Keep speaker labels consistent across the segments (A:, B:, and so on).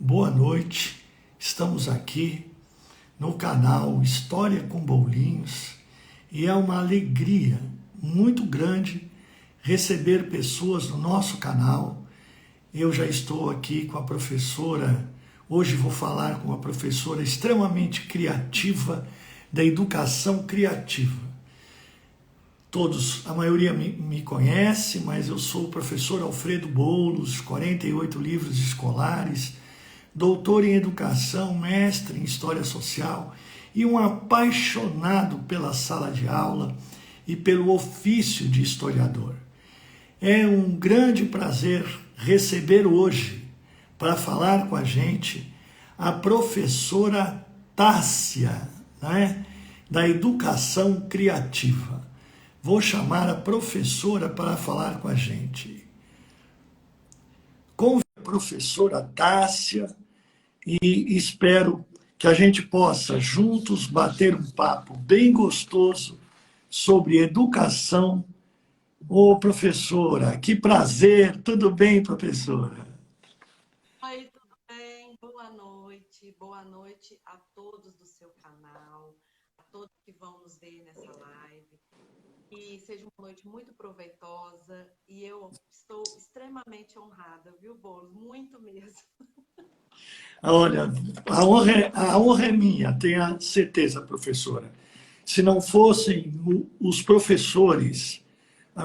A: Boa noite. Estamos aqui no canal História com Bolinhos e é uma alegria muito grande receber pessoas no nosso canal. Eu já estou aqui com a professora, hoje vou falar com uma professora extremamente criativa da educação criativa. Todos, a maioria me conhece, mas eu sou o professor Alfredo Boulos, 48 livros escolares, doutor em educação, mestre em história social e um apaixonado pela sala de aula e pelo ofício de historiador. É um grande prazer receber hoje, para falar com a gente, a professora Tássia, né, da educação criativa. Vou chamar a professora para falar com a gente. Convido a professora Tássia e espero que a gente possa juntos bater um papo bem gostoso sobre educação. Ô, professora, que prazer! Tudo bem, professora?
B: Oi, tudo bem? Boa noite a todos do seu canal, a todos que vão nos ver nessa live. Que seja uma noite muito proveitosa e eu estou extremamente honrada, viu, Boulos? Muito mesmo.
A: Olha, a honra é minha, tenha certeza, professora. Se não fossem os professores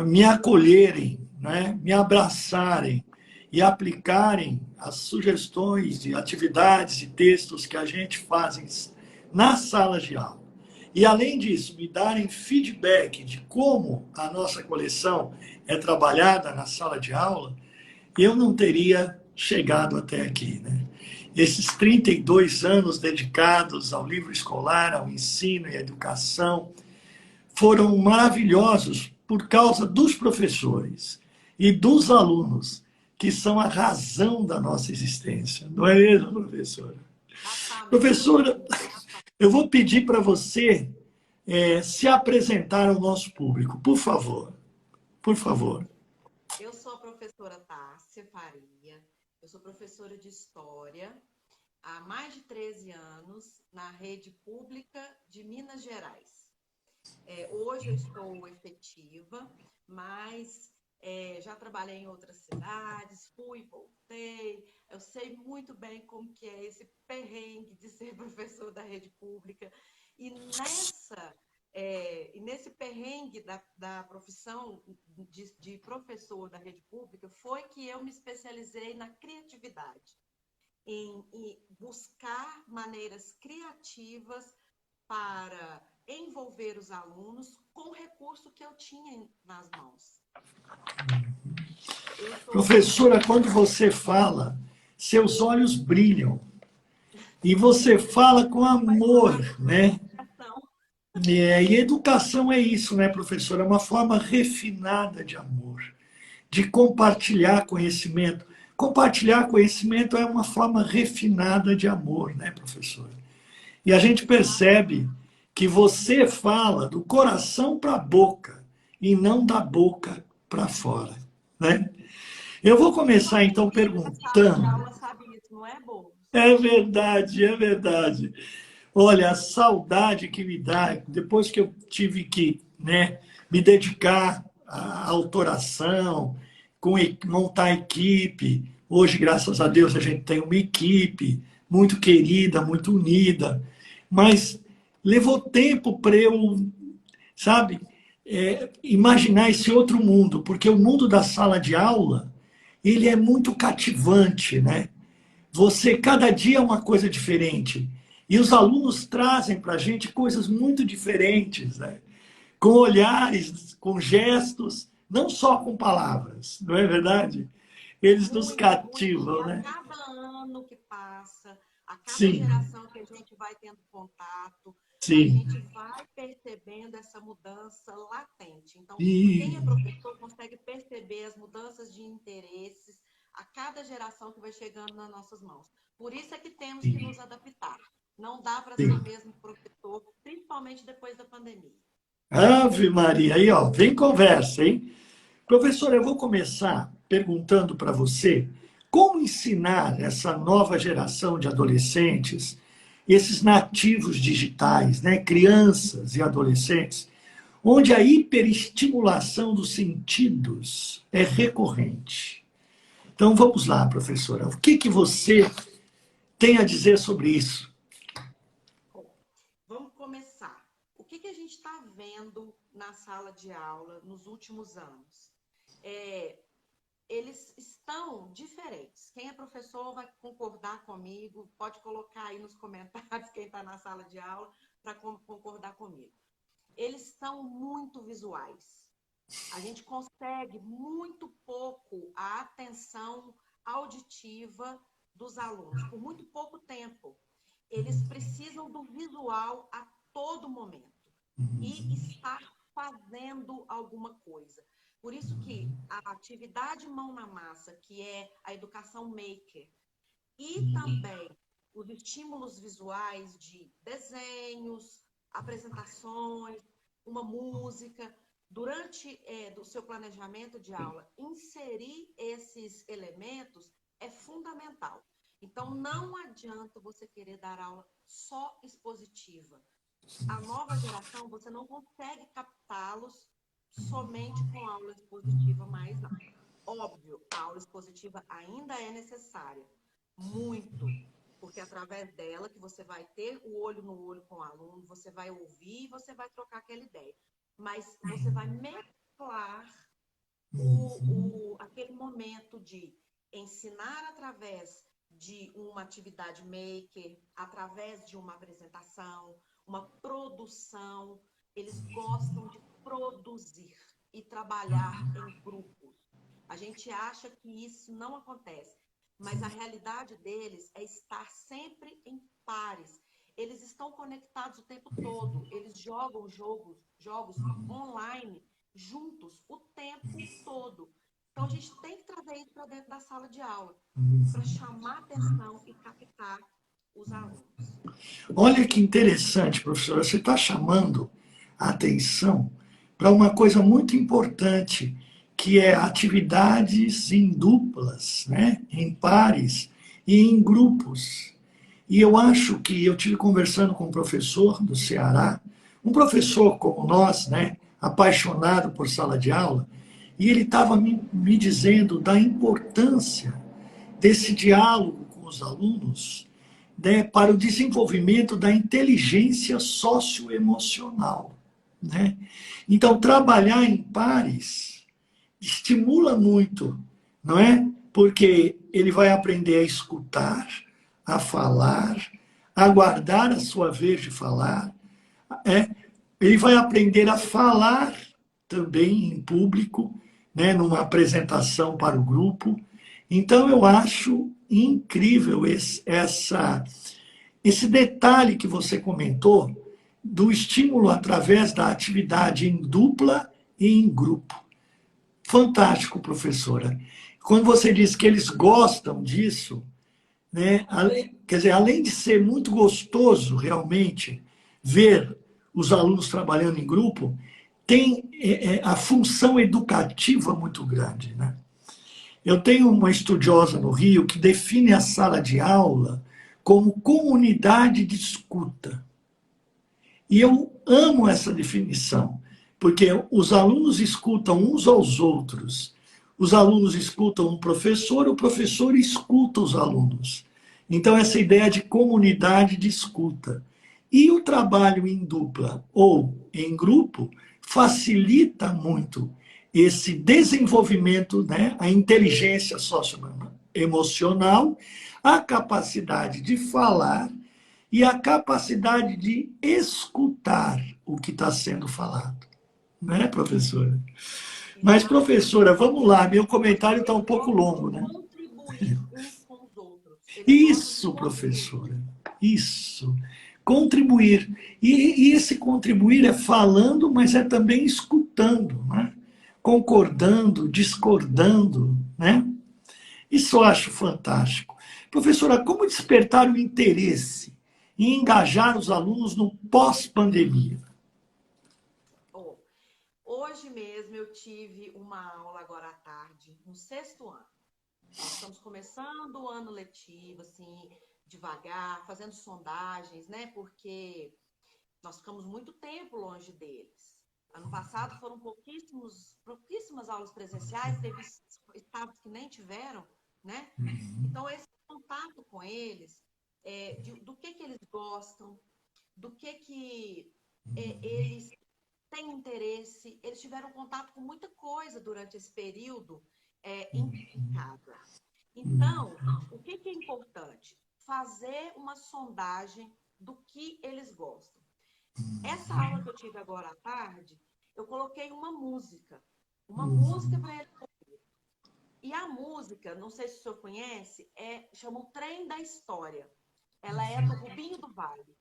A: me acolherem, né, me abraçarem e aplicarem as sugestões de atividades e textos que a gente faz na sala de aula, e, além disso, me darem feedback de como a nossa coleção é trabalhada na sala de aula, eu não teria chegado até aqui, né? Esses 32 anos dedicados ao livro escolar, ao ensino e à educação, foram maravilhosos por causa dos professores e dos alunos, que são a razão da nossa existência. Não é mesmo, professora? Professora, eu vou pedir para você se apresentar ao nosso público, por favor. Por favor.
B: Eu sou a professora Tássia Faria, eu sou professora de História há mais de 13 anos na rede pública de Minas Gerais. Hoje eu estou efetiva, mas já trabalhei em outras cidades, fui e voltei. Eu sei muito bem como que é esse perrengue de ser professor da rede pública. E nesse perrengue da profissão de professor da rede pública foi que eu me especializei na criatividade, em buscar maneiras criativas para envolver os alunos com o recurso que eu tinha nas mãos.
A: Professora, quando você fala, seus olhos brilham. E você fala com amor, né? E educação é isso, né, professora? É uma forma refinada de amor, de compartilhar conhecimento. Compartilhar conhecimento é uma forma refinada de amor, né, professora? E a gente percebe que você fala do coração para a boca e não da boca para fora, né? Eu vou começar, então, perguntando.
B: Ela sabe isso, não é, Boulos?
A: É verdade, é verdade. Olha, a saudade que me dá, depois que eu tive que, né, me dedicar à autoração, montar equipe. Hoje, graças a Deus, a gente tem uma equipe muito querida, muito unida. Mas levou tempo para eu, sabe, imaginar esse outro mundo, porque o mundo da sala de aula, ele é muito cativante, né? Você, cada dia é uma coisa diferente. E os alunos trazem para a gente coisas muito diferentes, né? Com olhares, com gestos, não só com palavras, não é verdade? Eles nos cativam,
B: muito.
A: né?
B: A cada ano que passa, a cada
A: Sim,
B: geração que a gente vai tendo contato, a
A: sim.
B: gente vai percebendo essa mudança latente. Então,
A: E,
B: quem é professor consegue perceber as mudanças de interesses a cada geração que vai chegando nas nossas mãos. Por isso é que temos que nos adaptar. Não dá para ser o mesmo professor, principalmente depois da pandemia.
A: Ave Maria, aí ó, vem conversa, hein? Professora, eu vou começar perguntando para você como ensinar essa nova geração de adolescentes, esses nativos digitais, né, crianças e adolescentes, onde a hiperestimulação dos sentidos é recorrente. Então vamos lá, professora. O que você tem a dizer sobre isso?
B: Vamos começar. O que a gente está vendo na sala de aula nos últimos anos? Eles estão diferentes. Quem é professor vai concordar comigo, pode colocar aí nos comentários quem está na sala de aula para concordar comigo. Eles são muito visuais. A gente consegue muito pouco a atenção auditiva dos alunos, por muito pouco tempo. Eles precisam do visual a todo momento e estar fazendo alguma coisa. Por isso que a atividade mão na massa, que é a educação maker, e também os estímulos visuais de desenhos, apresentações, uma música, durante do seu planejamento de aula, inserir esses elementos é fundamental. Então, não adianta você querer dar aula só expositiva. A nova geração, você não consegue captá-los somente com aula expositiva, mas não. Óbvio, a aula expositiva ainda é necessária, muito, porque através dela que você vai ter o olho no olho com o aluno, você vai ouvir e você vai trocar aquela ideia. Mas você vai mesclar aquele momento de ensinar através de uma atividade maker, através de uma apresentação, uma produção. Eles gostam de produzir e trabalhar em grupos. A gente acha que isso não acontece, mas a realidade deles é estar sempre em pares. Eles estão conectados o tempo todo, eles jogam jogos online juntos o tempo todo. Então, a gente tem que trazer isso para dentro da sala de aula, para chamar atenção e captar os alunos.
A: Olha que interessante, professora. Você está chamando a atenção para uma coisa muito importante, que é atividades em duplas, né? Em pares e em grupos. E eu acho que eu tive conversando com um professor do Ceará, um professor como nós, né? Apaixonado por sala de aula, e ele estava me dizendo da importância desse diálogo com os alunos, né, para o desenvolvimento da inteligência socioemocional, né? Então, trabalhar em pares estimula muito, não é? Porque ele vai aprender a escutar, a falar, a aguardar a sua vez de falar, é? Ele vai aprender a falar também em público, né, numa apresentação para o grupo. Então, eu acho incrível esse detalhe que você comentou do estímulo através da atividade em dupla e em grupo. Fantástico, professora. Quando você diz que eles gostam disso, né, quer dizer, além de ser muito gostoso realmente ver os alunos trabalhando em grupo, tem a função educativa muito grande, né? Eu tenho uma estudiosa no Rio que define a sala de aula como comunidade de escuta. E eu amo essa definição, porque os alunos escutam uns aos outros, os alunos escutam o professor escuta os alunos. Então, essa ideia de comunidade de escuta. E o trabalho em dupla ou em grupo facilita muito esse desenvolvimento, né, a inteligência socioemocional, a capacidade de falar e a capacidade de escutar o que está sendo falado. Né, professora? Mas, professora, vamos lá, meu comentário está um pouco longo, né?
B: Contribuir uns com os outros.
A: Isso, professora, isso. Contribuir. E esse contribuir é falando, mas é também escutando, né? Concordando, discordando, né? Isso eu acho fantástico. Professora, como despertar o interesse e engajar os alunos no pós-pandemia?
B: Hoje mesmo eu tive uma aula agora à tarde, no 6º ano. Nós estamos começando o ano letivo, assim, devagar, fazendo sondagens, né? Porque nós ficamos muito tempo longe deles. Ano passado foram pouquíssimas aulas presenciais, teve estados que nem tiveram, né? Então, esse contato com eles, do que eles gostam, do que eles têm interesse, eles tiveram contato com muita coisa durante esse período em casa. Então, o que é importante? Fazer uma sondagem do que eles gostam. Essa aula que eu tive agora à tarde, eu coloquei uma música para eles. E a música, não sei se o senhor conhece, chama o Trem da História. Ela é do Rubinho do Vale.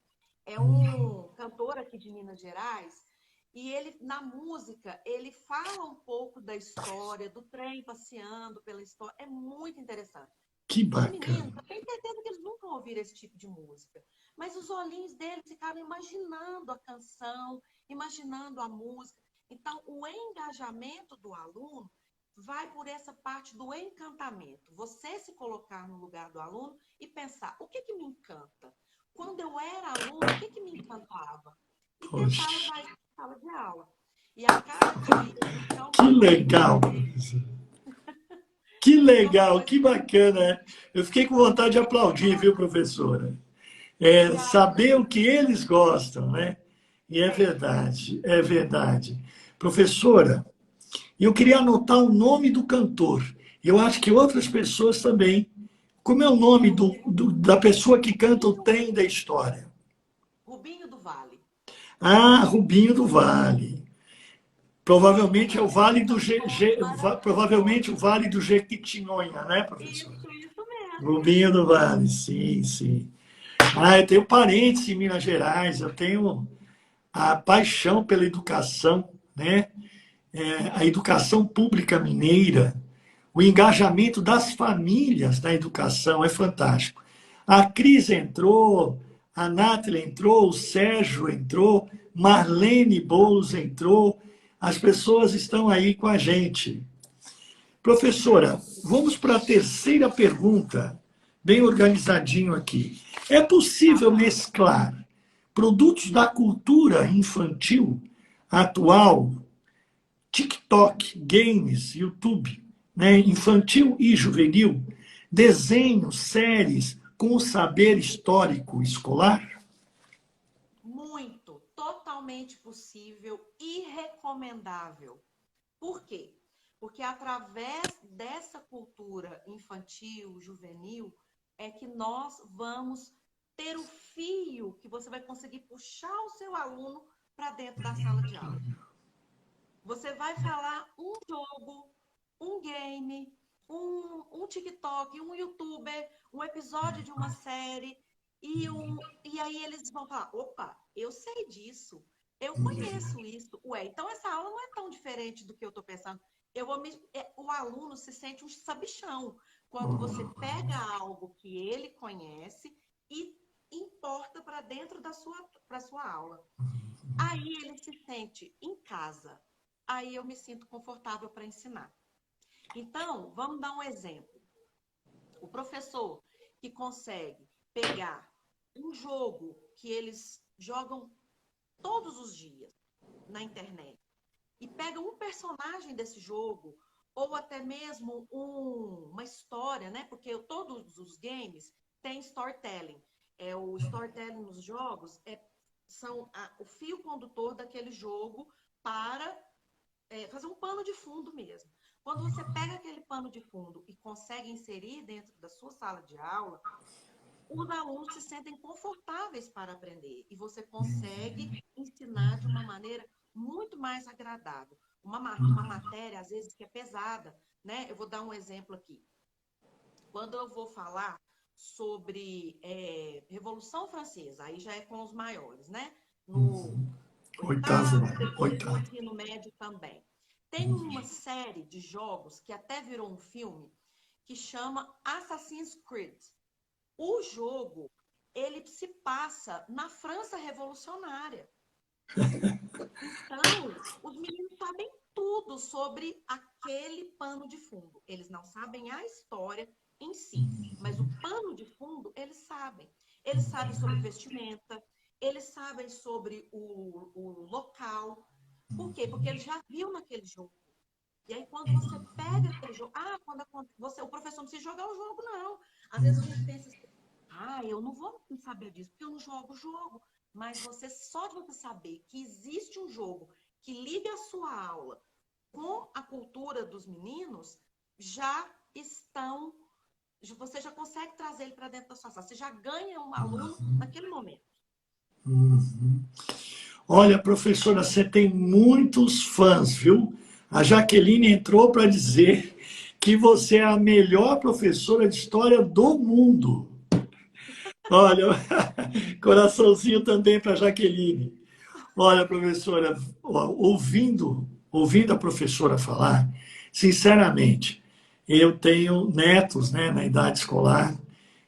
B: É um cantor aqui de Minas Gerais. E ele, na música, ele fala um pouco da história, do trem passeando pela história. É muito interessante.
A: Que
B: Os meninos,
A: bacana.
B: eu tenho certeza que eles nunca ouviram esse tipo de música. Mas os olhinhos deles ficaram imaginando a canção, imaginando a música. Então, o engajamento do aluno vai por essa parte do encantamento. Você se colocar no lugar do aluno e pensar, o que me encanta? Quando eu era aluno, o que me encantava? E tentar
A: Poxa,
B: levar isso para a sala de aula. E a cada dia, então,
A: que legal, professor. Que
B: então
A: legal,
B: depois
A: que bacana. Eu fiquei com vontade de aplaudir, viu, professora?
B: obrigada,
A: Saber o
B: professor.
A: que eles gostam, né? E é verdade, é verdade. Professora, eu queria anotar o nome do cantor. Eu acho que outras pessoas também. Como é o nome da pessoa que canta o
B: Rubinho,
A: trem da história?
B: Rubinho do Vale.
A: Ah, Rubinho do Vale. Provavelmente é o
B: Isso, ele é
A: Vale
B: um
A: do
B: cantor
A: provavelmente o
B: maravilhoso.
A: Vale do Jequitinhonha, né, professor?
B: Isso mesmo.
A: Rubinho do Vale, sim, sim. Ah, eu tenho parentes em Minas Gerais, eu tenho a paixão pela educação, né? A educação pública mineira, o engajamento das famílias na educação é fantástico. A Cris entrou, a Nátia entrou, o Sérgio entrou, Marlene Boulos entrou, as pessoas estão aí com a gente. Professora, vamos para a terceira pergunta, bem organizadinho aqui. É
B: Tá
A: possível
B: bom.
A: mesclar produtos da cultura infantil atual, TikTok, games, YouTube, né, infantil e juvenil, desenhos, séries com o saber histórico escolar?
B: Muito, totalmente possível e recomendável. Por quê? Porque através dessa cultura infantil, juvenil, é que nós vamos ter o fio que você vai conseguir puxar o seu aluno para dentro da sala de aula. Você vai falar um jogo, um game, um TikTok, um YouTuber, um episódio de uma série, e aí eles vão falar: opa, eu sei disso, eu conheço isso. Ué, então essa aula não é tão diferente do que eu estou pensando. O aluno se sente um sabichão quando você pega algo que ele conhece e importa para dentro para sua aula. Aí ele se sente em casa. Aí eu me sinto confortável para ensinar. Então, vamos dar um exemplo. O professor que consegue pegar um jogo que eles jogam todos os dias na internet e pega um personagem desse jogo ou até mesmo uma história, né? Porque todos os games têm storytelling. O storytelling nos jogos são o fio condutor daquele jogo para fazer um pano de fundo mesmo. Quando você pega aquele pano de fundo e consegue inserir dentro da sua sala de aula, os alunos se sentem confortáveis para aprender e você consegue ensinar de uma maneira muito mais agradável. Uma matéria, às vezes, que é pesada, né? Eu vou dar um exemplo aqui. Quando eu vou falar sobre Revolução Francesa, aí já é com os maiores, né? No
A: Oitavo,
B: oitavo, depois no
A: oitavo.
B: ensino médio também. Tem uma série de jogos que até virou um filme que chama Assassin's Creed. O jogo, ele se passa na França revolucionária. Então, os meninos sabem tudo sobre aquele pano de fundo. Eles não sabem a história em si, mas o pano de fundo eles sabem. Eles sabem sobre vestimenta, eles sabem sobre o local. Por quê? Porque ele já viu naquele jogo. E aí, quando você pega aquele jogo, o professor não precisa jogar o jogo, não. Às vezes a gente pensa assim, eu não vou saber disso, porque eu não jogo o jogo. Mas só de você saber que existe um jogo que liga a sua aula com a cultura dos meninos, você já consegue trazer ele para dentro da sua sala. Você já ganha um aluno naquele momento.
A: Olha, professora, você tem muitos fãs, viu? A Jaqueline entrou para dizer que você é a melhor professora de história do mundo. Olha, coraçãozinho também para Jaqueline. Olha, professora, ouvindo a professora falar, sinceramente, eu tenho netos, né, na idade escolar,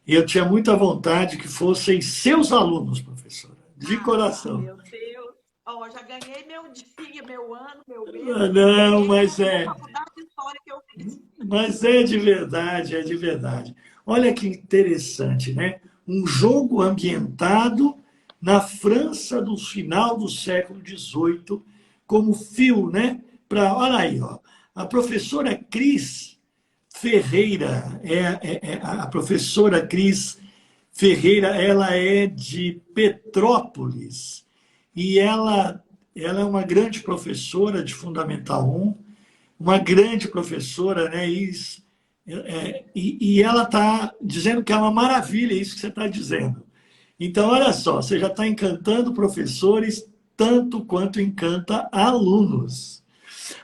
A: e eu tinha muita vontade que fossem seus alunos, professora, de coração.
B: Meu Deus. Já ganhei meu dia, meu ano, meu mês.
A: Não,
B: Ganhei
A: mas
B: minha
A: é.
B: faculdade de história que eu fiz.
A: Mas é de verdade, é de verdade. Olha que interessante, né? Um jogo ambientado na França do final do século XVIII, como fio, né? Olha aí, ó, a professora Cris Ferreira, a professora Cris Ferreira, ela é de Petrópolis e ela é uma grande professora de Fundamental 1, uma grande professora, né? E ela está dizendo que é uma maravilha isso que você está dizendo. Então, olha só, você já está encantando professores tanto quanto encanta alunos.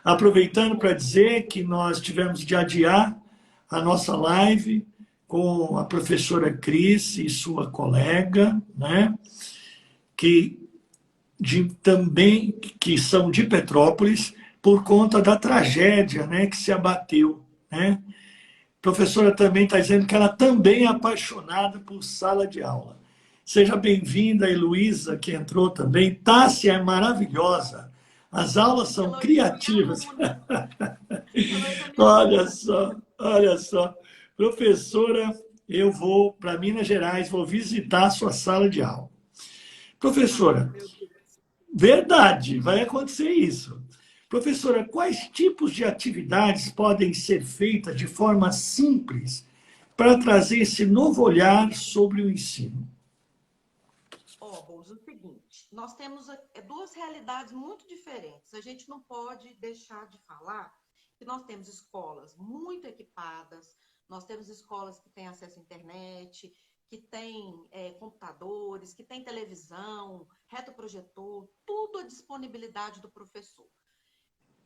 A: Aproveitando para dizer que nós tivemos de adiar a nossa live com a professora Cris e sua colega, né? Que também que são de Petrópolis por conta da tragédia, né, que se abateu, né? A professora também está dizendo que ela também é apaixonada por sala de aula. Seja bem-vinda, Heloísa, que entrou também. Tássia é maravilhosa. As aulas são
B: Heloísa é minha
A: criativas.
B: aluna. Heloísa é minha
A: Olha
B: aluna.
A: só, olha só. Professora, eu vou para Minas Gerais, vou visitar a sua sala de aula. Professora,
B: Meu Deus.
A: verdade, vai acontecer isso. Professora, quais tipos de atividades podem ser feitas de forma simples para trazer esse novo olhar sobre o ensino?
B: Bom, o seguinte, nós temos duas realidades muito diferentes. A gente não pode deixar de falar que nós temos escolas muito equipadas, nós temos escolas que têm acesso à internet, que têm computadores, que têm televisão, retroprojetor, tudo à disponibilidade do professor.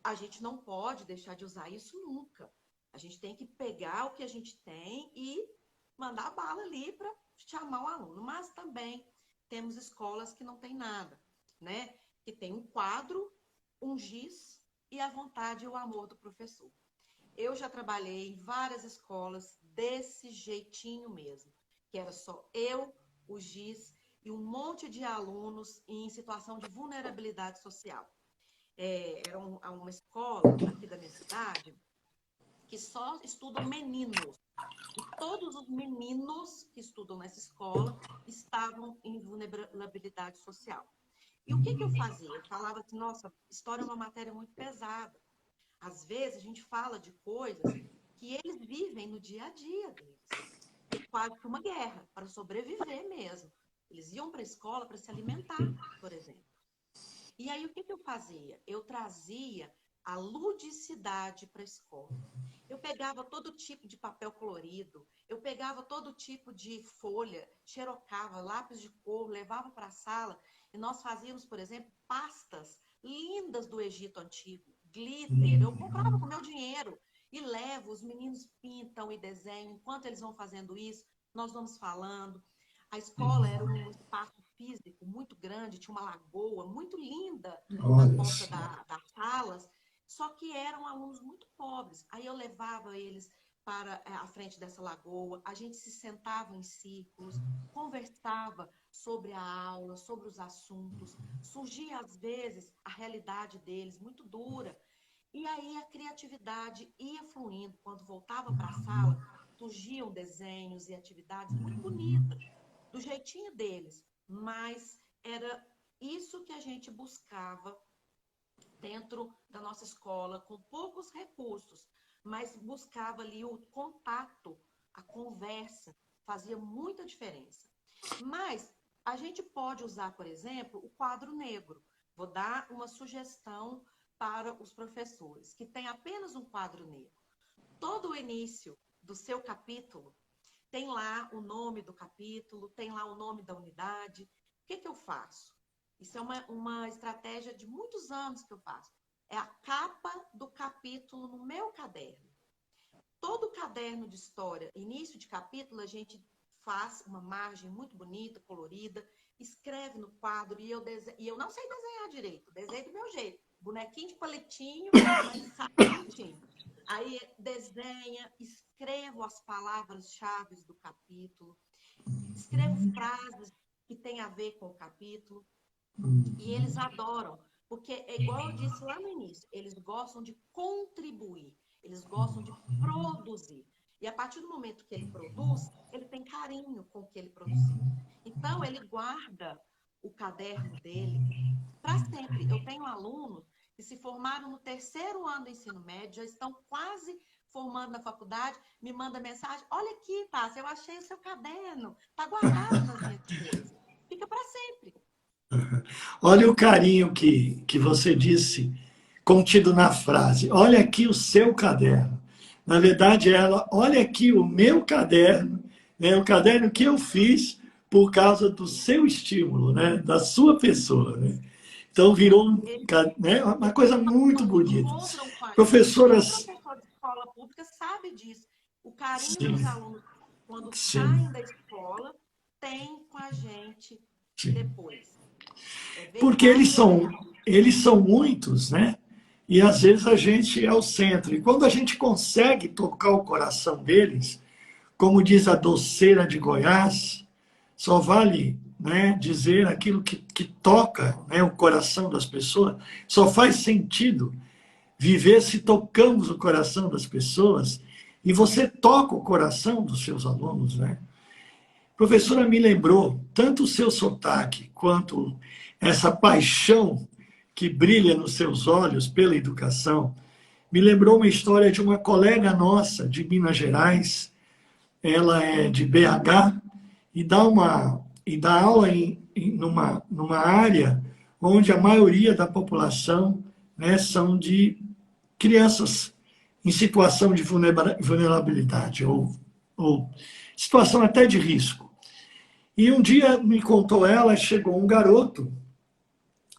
B: A gente não pode deixar de usar isso nunca. A gente tem que pegar o que a gente tem e mandar a bala ali para chamar o aluno. Mas também temos escolas que não tem nada, né? Que tem um quadro, um giz e a vontade e o amor do professor. Eu já trabalhei em várias escolas desse jeitinho mesmo, que era só eu, o giz e um monte de alunos em situação de vulnerabilidade social. Era uma escola aqui da minha cidade que só estudam meninos. E todos os meninos que estudam nessa escola estavam em vulnerabilidade social. E o que eu fazia? Eu falava assim, nossa, história é uma matéria muito pesada. Às vezes a gente fala de coisas que eles vivem no dia a dia deles. É quase que uma guerra, para sobreviver mesmo. Eles iam para a escola para se alimentar, por exemplo. E aí, o que eu fazia? Eu trazia a ludicidade para a escola. Eu pegava todo tipo de papel colorido, eu pegava todo tipo de folha, xerocava, lápis de cor, levava para a sala e nós fazíamos, por exemplo, pastas lindas do Egito Antigo, glitter. Eu comprava com meu dinheiro e levo, os meninos pintam e desenham. Enquanto eles vão fazendo isso, nós vamos falando. A escola era um espaço físico muito grande, tinha uma lagoa muito linda na
A: Olha
B: porta
A: só.
B: das salas, só que eram alunos muito pobres. Aí eu levava eles para a frente dessa lagoa, a gente se sentava em círculos, conversava sobre a aula, sobre os assuntos, surgia às vezes a realidade deles muito dura. E aí a criatividade ia fluindo. Quando voltava para a sala, surgiam desenhos e atividades muito bonitas, do jeitinho deles, mas era isso que a gente buscava dentro da nossa escola, com poucos recursos, mas buscava ali o contato, a conversa, fazia muita diferença. Mas a gente pode usar, por exemplo, o quadro negro. Vou dar uma sugestão para os professores, que tem apenas um quadro negro. Todo o início do seu capítulo tem lá o nome do capítulo, tem lá o nome da unidade. O que eu faço? Isso é uma estratégia de muitos anos que eu faço. É a capa do capítulo no meu caderno. Todo caderno de história, início de capítulo, a gente faz uma margem muito bonita, colorida, escreve no quadro e eu não sei desenhar direito, desenho do meu jeito. Bonequinho de palitinho, mas sabe bonitinho. Aí desenha, escrevo as palavras-chave do capítulo, escrevo frases que têm a ver com o capítulo. E eles adoram, porque é igual eu disse lá no início, eles gostam de contribuir, eles gostam de produzir. E a partir do momento que ele produz, ele tem carinho com o que ele produziu. Então, ele guarda o caderno dele para sempre. Eu tenho alunos que se formaram no 3º ano do ensino médio, já estão quase formando na faculdade, me manda mensagem: olha aqui, Tássia, eu achei o seu caderno, está guardado nas minhas coisas. Fica para sempre.
A: Olha o carinho que você disse, contido na frase. Olha aqui o seu caderno. Na verdade, ela, olha aqui o meu caderno, né, o caderno que eu fiz por causa do seu estímulo, né, da sua pessoa. Né? Então, virou né, uma coisa muito bonita. Professoras...
B: Todo professor de escola pública sabe disso. O carinho que
A: Sim,
B: os alunos, quando
A: sim,
B: saem da escola, têm com a gente
A: sim.
B: depois. É
A: Porque
B: verdade, é real.
A: eles são muitos, né? E às vezes a gente é o centro. E quando a gente consegue tocar o coração deles, como diz a doceira de Goiás, só vale, né, dizer aquilo que toca, né, o coração das pessoas, só faz sentido viver se tocamos o coração das pessoas e você toca o coração dos seus alunos, né? A professora me lembrou tanto o seu sotaque quanto essa paixão que brilha nos seus olhos pela educação. Me lembrou uma história de uma colega nossa de Minas Gerais. Ela é de BH e dá aula numa área onde a maioria da população, né, são de crianças em situação de vulnerabilidade ou situação até de risco. E um dia, me contou ela, chegou um garoto,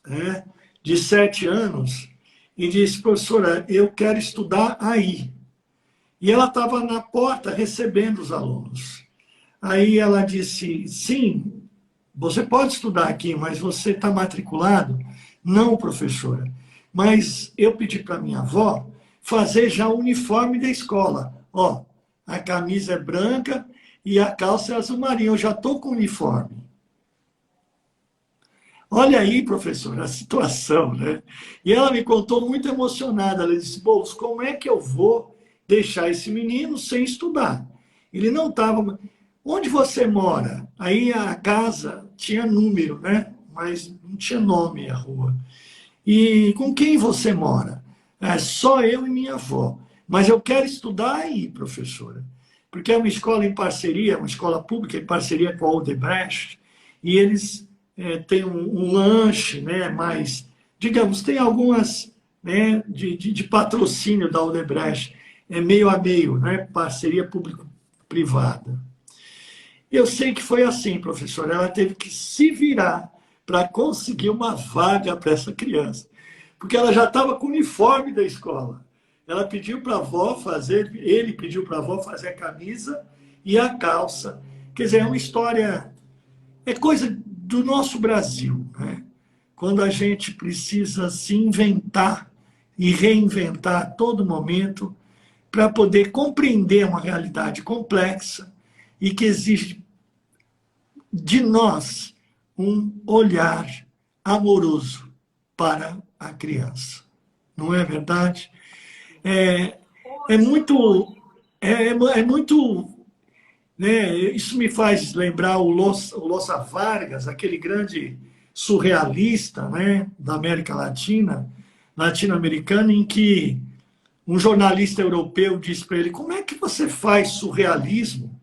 A: né, de 7 anos e disse: professora, eu quero estudar aí. E ela estava na porta recebendo os alunos. Aí ela disse: sim, você pode estudar aqui, mas você está matriculado? Não, professora. Mas eu pedi para minha avó fazer já o uniforme da escola. Ó, a camisa é branca e a calça é azul marinho. Eu já estou com o uniforme. Olha aí, professora, a situação, né? E ela me contou muito emocionada. Ela disse: Bolso, como é que eu vou deixar esse menino sem estudar? Ele não estava... Onde você mora? Aí a casa tinha número, né? Mas não tinha nome a rua. E com quem você mora? É só eu e minha avó. Mas eu quero estudar aí, professora. Porque é uma escola em parceria, uma escola pública em parceria com a Odebrecht, e eles têm um lanche, né? Mas, digamos, tem algumas, né, de patrocínio da Odebrecht, é meio a meio, né? Parceria público-privada. Eu sei que foi assim, professora. Ela teve que se virar para conseguir uma vaga para essa criança. Porque ela já estava com o uniforme da escola. Ela pediu para a avó fazer, ele pediu para a avó fazer a camisa e a calça. Quer dizer, é uma história, é coisa do nosso Brasil, né? Quando a gente precisa se inventar e reinventar a todo momento para poder compreender uma realidade complexa e que exige de nós um olhar amoroso para a criança. Não é verdade? É, é
B: Hoje,
A: muito, é muito, né? Isso me faz lembrar o Losa Vargas, aquele grande surrealista, né, da América Latina, latino-americana, em que um jornalista europeu disse para ele: como é que você faz surrealismo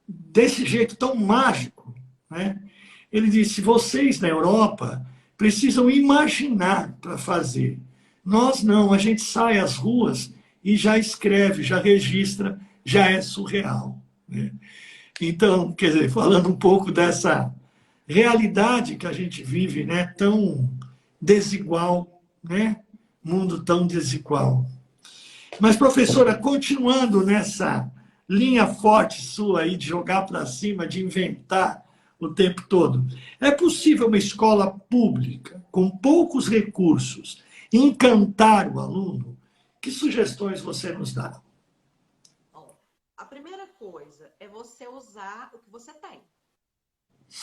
A: desse jeito tão mágico, né? Ele disse: vocês na Europa precisam imaginar para fazer. Nós não, a gente sai às ruas e já escreve, já registra, já é surreal, né? Então, quer dizer, falando um pouco dessa realidade que a gente vive, né, tão desigual, né? Mundo tão desigual. Mas, professora, continuando nessa linha forte sua aí de jogar para cima, de inventar o tempo todo, é possível uma escola pública, com poucos recursos, encantar o aluno? Que sugestões você nos dá?
B: bom, a primeira coisa é você usar o que você tem.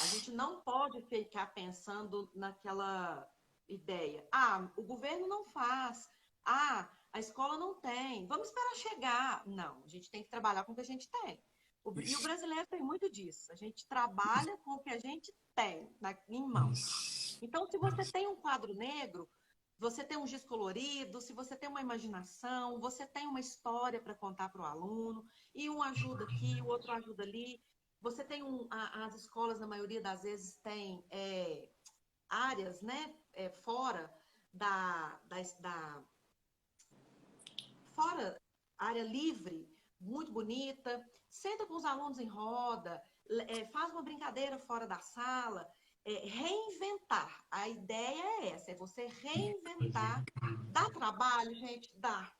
B: A gente não pode ficar pensando naquela ideia. Ah, o governo não faz. Ah, a escola não tem. Vamos esperar chegar. Não, a gente tem que trabalhar com o que a gente tem. E o
A: Isso,
B: brasileiro tem muito disso. A gente trabalha com o que a gente tem em mãos.
A: isso.
B: Então, se você tem um quadro negro, você tem um giz colorido, se você tem uma imaginação, você tem uma história para contar para o aluno, e um ajuda aqui, o outro ajuda ali. Você tem as escolas, na maioria das vezes, têm áreas, né, fora fora área livre, muito bonita. Senta com os alunos em roda, faz uma brincadeira fora da sala. Reinventar. A ideia é essa, é você reinventar. Dá trabalho, gente? Dá.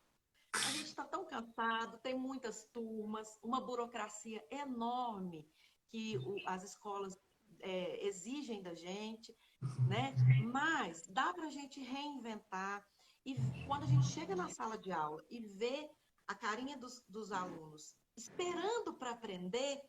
B: A gente está tão cansado, tem muitas turmas, uma burocracia enorme que as escolas exigem da gente, né? Mas dá para a gente reinventar. E quando a gente chega na sala de aula e vê a carinha dos alunos esperando para aprender,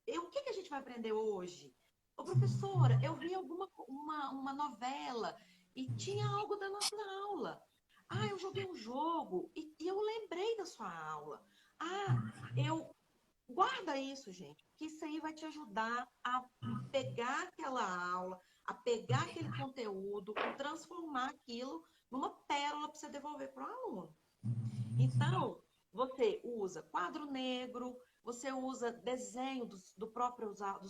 B: o que a gente vai aprender hoje? Ô, professora, eu vi uma novela e tinha algo da nossa aula. Ah, eu joguei um jogo e eu lembrei da sua aula. Ah, eu. Guarda isso, gente, porque isso aí vai te ajudar a pegar aquela aula, a pegar aquele conteúdo e transformar aquilo numa pérola para você devolver para o aluno. Então, você usa quadro negro, você usa desenho dos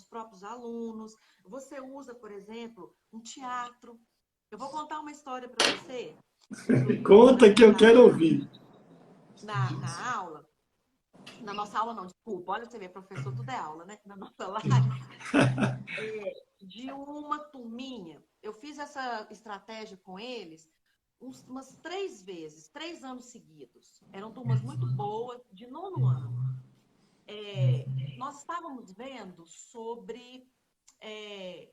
B: próprios alunos, você usa, por exemplo, um teatro. Eu vou contar uma história para você sobre
A: Conta
B: um
A: que eu quero
B: trabalho
A: ouvir.
B: na aula. Na nossa aula não, desculpa, olha você vê, professor, tudo é aula, né? Na nossa live, de uma turminha. Eu fiz essa estratégia com eles umas 3 vezes, 3 anos seguidos. Eram turmas muito boas, de nono ano. Nós estávamos vendo sobre é,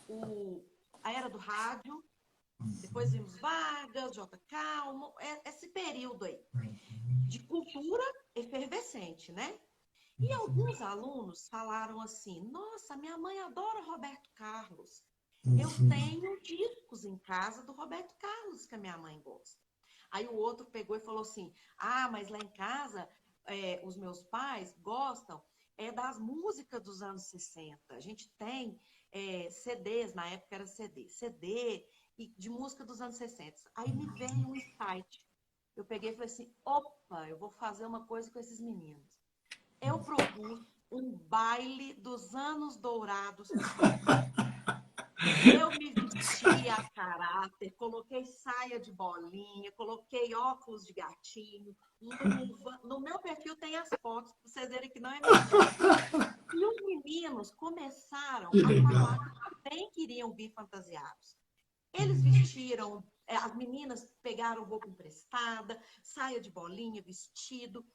B: o, a era do rádio, depois vimos Vargas, J. Calmo, esse período aí de cultura efervescente, né? E alguns alunos falaram assim: nossa, minha mãe adora Roberto Carlos. Eu tenho discos em casa do Roberto Carlos que a minha mãe gosta. Aí o outro pegou e falou assim: ah, mas lá em casa os meus pais gostam das músicas dos anos 60. A gente tem CDs, na época era CD de música dos anos 60. Aí me veio um insight. Eu peguei e falei assim: opa, eu vou fazer uma coisa com esses meninos. Eu propus um baile dos anos dourados para os meninos. Eu me vesti a caráter, coloquei saia de bolinha, coloquei óculos de gatinho, luva. No meu perfil tem as fotos para vocês verem que não é mentira. E os meninos começaram
A: Que
B: a falar
A: legal.
B: que também queriam vir fantasiados. Eles vestiram, as meninas pegaram roupa emprestada, saia de bolinha, vestido.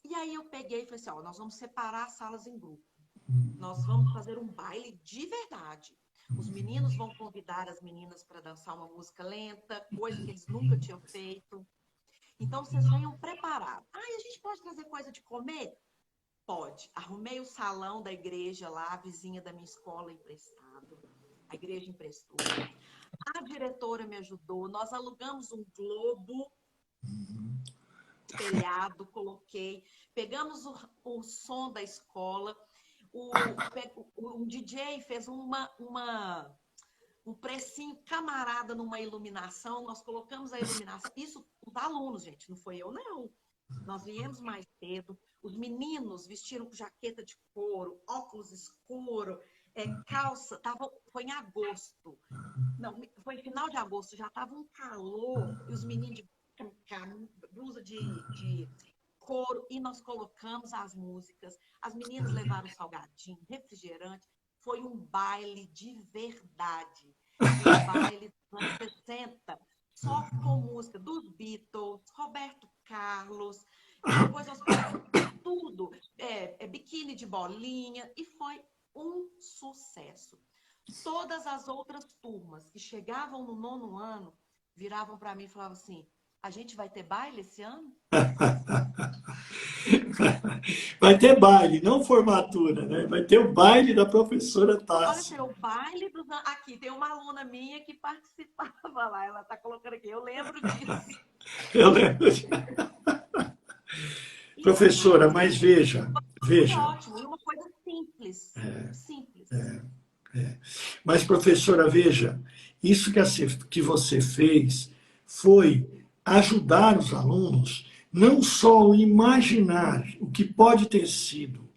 B: E aí eu peguei e falei assim: ó, nós vamos separar as salas em grupo. Nós vamos fazer um baile de verdade. Os meninos vão convidar as meninas para dançar uma música lenta, coisa que eles nunca tinham feito. Então vocês venham preparados. Ah, e a gente pode trazer coisa de comer? Pode. Arrumei o salão da igreja lá, a vizinha da minha escola emprestado. A igreja emprestou. A diretora me ajudou. Nós alugamos um globo telhado, coloquei, pegamos o som da escola, um DJ fez um precinho camarada numa iluminação, nós colocamos a iluminação, isso os alunos, gente, não foi eu, não. Nós viemos mais cedo, os meninos vestiram com jaqueta de couro, óculos escuro, calça, foi em agosto, não, foi final de agosto, já estava um calor, e os meninos de blusa de couro, e nós colocamos as músicas, as meninas levaram salgadinho, refrigerante, foi um baile de verdade, um baile dos anos 60, só com música dos Beatles, Roberto Carlos, depois nós colocamos tudo, biquíni de bolinha, e foi um sucesso. Todas as outras turmas que chegavam no 9º ano viravam para mim e falavam assim: a gente vai ter baile esse ano?
A: Vai ter baile, não formatura, né? Vai ter o baile da professora
B: Olha,
A: Tássia.
B: tem o baile dos... Aqui, tem uma aluna minha que participava lá, ela está colocando aqui, eu lembro disso.
A: Eu lembro.
B: Então,
A: Professora, mas veja,
B: foi
A: veja.
B: ótimo, e uma coisa simples, simples.
A: Mas, professora, veja, isso que você fez foi ajudar os alunos não só a imaginar o que pode ter sido,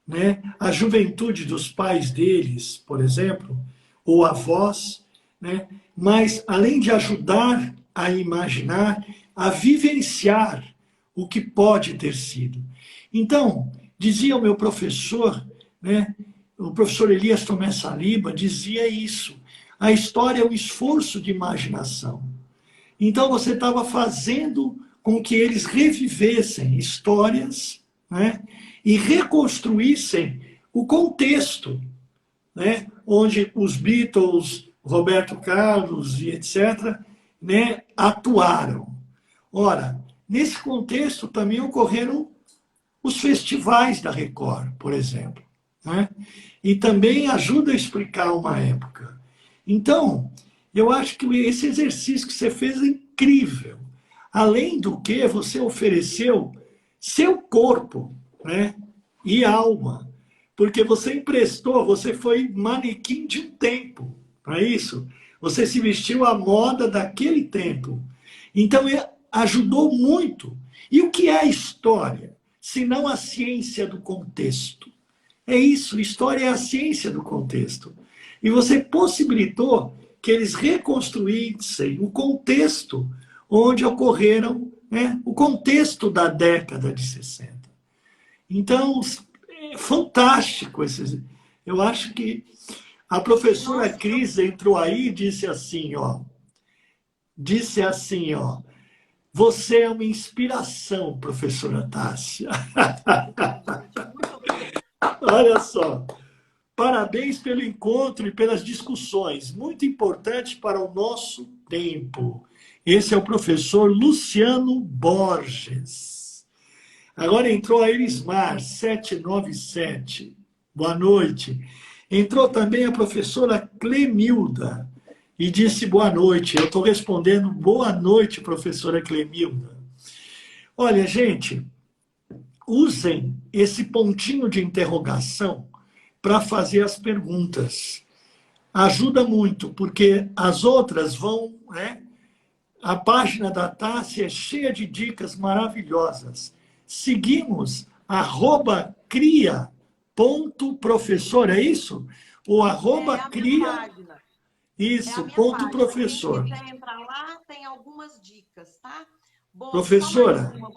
A: né, a juventude dos pais deles, por exemplo, ou avós, né, mas além de ajudar a imaginar, a vivenciar o que pode ter sido. Então, dizia o meu professor, né, o professor Elias Tomé Saliba, dizia isso. A história é um esforço de imaginação. Então, você estava fazendo com que eles revivessem histórias, né, e reconstruíssem o contexto, né, onde os Beatles, Roberto Carlos e etc., né, atuaram. Ora, nesse contexto também ocorreram os festivais da Record, por exemplo, né? E também ajuda a explicar uma época. Então, eu acho que esse exercício que você fez é incrível. Além do que, você ofereceu seu corpo, né, e alma, porque você emprestou, você foi manequim de um tempo, não é isso? Você se vestiu à moda daquele tempo. Então, ajudou muito. E o que é a história? Senão a ciência do contexto. É isso, história é a ciência do contexto. E você possibilitou que eles reconstruíssem o contexto onde ocorreram, né, o contexto da década de 60. Então, é fantástico esses. Eu acho que a professora
B: Nossa,
A: Cris entrou aí e disse assim, ó, você é uma inspiração, professora Tássia.
B: ai, gente, muito obrigada.
A: Olha só, parabéns pelo encontro e pelas discussões, muito importante para o nosso tempo. Esse é o professor Luciano Borges. Agora entrou a Elismar, 797. Boa noite. Entrou também a professora Clemilda e disse boa noite. Eu estou respondendo boa noite, professora Clemilda. Olha, gente, usem esse pontinho de interrogação para fazer as perguntas. Ajuda muito, porque as outras vão, né? A página da Tássia é cheia de dicas maravilhosas. Seguimos @cria.professor, é isso? Ou
B: É a minha
A: @cria,
B: página. É a
A: isso,
B: minha
A: ponto
B: página. Quem
A: professor.
B: quiser entrar lá, tem algumas dicas, tá? Só mais
A: Professora,
B: uma.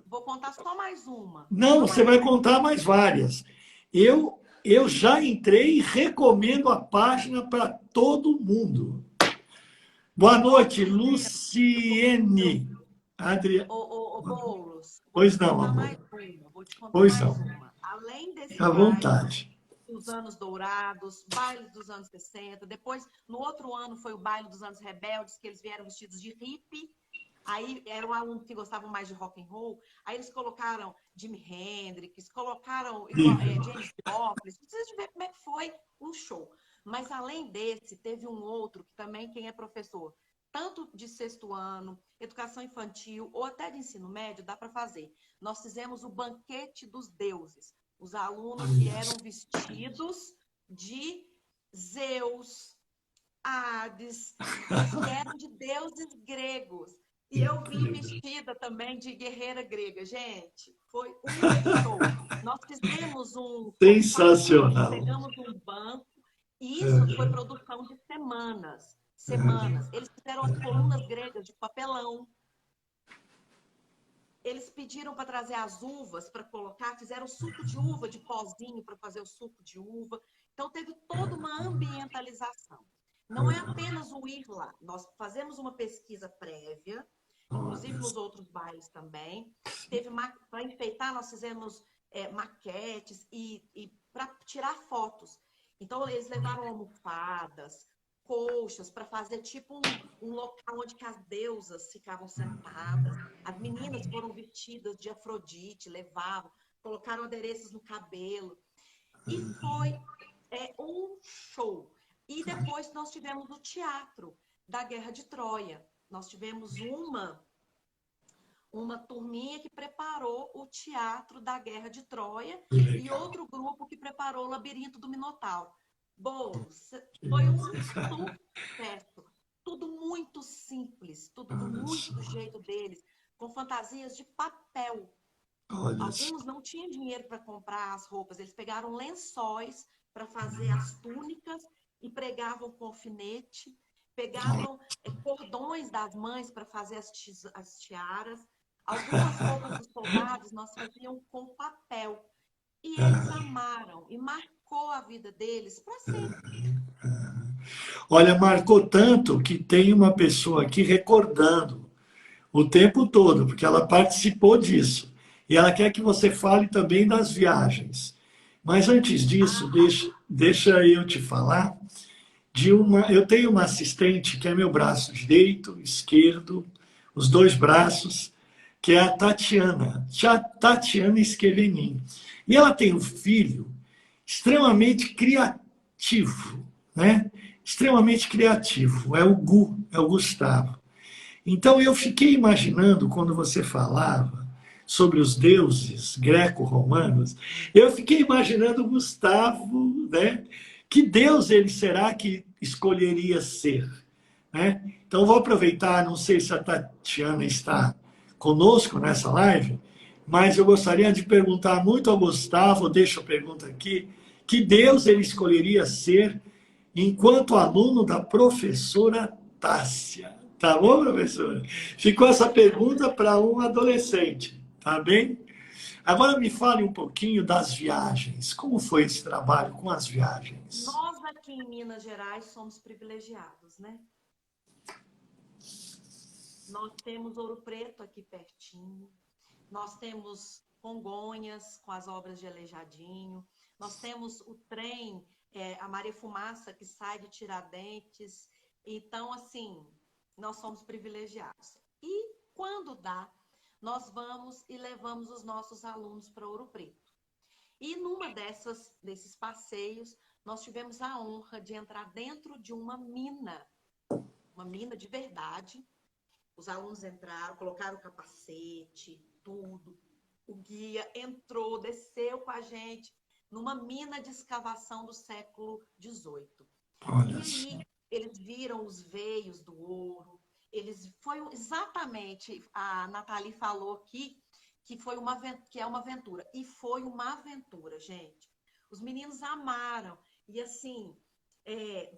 B: Vou contar só mais uma.
A: não,
B: Só
A: você
B: mais
A: vai
B: uma.
A: contar mais várias. Eu já entrei e recomendo a página para todo mundo. Boa
B: Posso
A: noite,
B: dizer,
A: Luciene.
B: Boulos, vou te
A: Pois não,
B: contar
A: amor.
B: mais uma. Vou te contar
A: Pois
B: mais
A: não.
B: uma. Além desse
A: Fica à
B: baile
A: vontade.
B: dos anos dourados, baile dos anos 60, depois, no outro ano, foi o baile dos anos rebeldes, que eles vieram vestidos de hippie. Aí era um aluno que gostava mais de rock and roll. Aí eles colocaram Jimi Hendrix, colocaram
A: Incrível.
B: James Joplin. Você precisa de ver como é que foi um show. Mas além desse, teve um outro que também, quem é professor, tanto de sexto ano, educação infantil ou até de ensino médio, dá para fazer. Nós fizemos o banquete dos deuses. Os alunos vieram vestidos de Zeus, Hades, eles vieram de deuses gregos. E eu vim vestida também de guerreira grega. Gente, foi um show. Nós fizemos um sofá,
A: Sensacional.
B: pegamos um banco, e isso foi produção de semanas. Semanas. Eles fizeram as colunas gregas de papelão. Eles pediram para trazer as uvas para colocar, fizeram suco de uva, de pozinho para fazer o suco de uva. Então, teve toda uma ambientalização. Não é apenas o ir lá. Nós fazemos uma pesquisa prévia, inclusive nos outros bairros também. Para enfeitar, nós fizemos maquetes e para tirar fotos. Então, eles levaram almofadas, colchas, para fazer tipo um local onde que as deusas ficavam sentadas. As meninas foram vestidas de Afrodite, levavam, colocaram adereços no cabelo. E foi um show. E depois nós tivemos o teatro da Guerra de Troia. Nós tivemos uma turminha que preparou o teatro da Guerra de Troia e outro grupo que preparou o Labirinto do Minotauro. Bolos, foi um sucesso. Tudo muito simples, tudo muito do jeito deles, com fantasias de papel. Alguns não tinham dinheiro para comprar as roupas, eles pegaram lençóis para fazer as túnicas e pregavam com alfinete, pegavam cordões das mães para fazer as tiaras. Algumas roupas dos soldados nós fazíamos com papel. E eles amaram e marcou a vida deles para sempre.
A: Olha, marcou tanto que tem uma pessoa aqui recordando o tempo todo, porque ela participou disso. E ela quer que você fale também das viagens. Mas antes disso, deixa eu te falar de uma. Eu tenho uma assistente que é meu braço direito, esquerdo, os dois braços, que é a Tatiana, Tatiana Esquevenin. E ela tem um filho extremamente criativo, né? Extremamente criativo, é o Gustavo. Então eu fiquei imaginando, quando você falava sobre os deuses greco-romanos, eu fiquei imaginando o Gustavo, né? Que deus ele será que escolheria ser? Né? Então vou aproveitar, não sei se a Tatiana está conosco nessa live, mas eu gostaria de perguntar muito ao Gustavo, deixo a pergunta aqui, que deus ele escolheria ser enquanto aluno da professora Tássia? Tá bom, professora? Ficou essa pergunta para um adolescente, tá bem? Agora me fale um pouquinho das viagens. Como foi esse trabalho com as viagens?
B: Nós aqui em Minas Gerais somos privilegiados, né? Nós temos Ouro Preto aqui pertinho, nós temos Congonhas com as obras de Aleijadinho, nós temos o trem, a Maria Fumaça, que sai de Tiradentes. Então, assim, nós somos privilegiados. E quando dá, nós vamos e levamos os nossos alunos para Ouro Preto. E numa desses passeios, nós tivemos a honra de entrar dentro de uma mina de verdade. Os alunos entraram, colocaram o capacete, tudo. O guia entrou, desceu com a gente numa mina de escavação do século XVIII. E aí eles viram os veios do ouro. Foi exatamente, a Nathalie falou aqui, que é uma aventura. E foi uma aventura, gente. Os meninos amaram. E assim,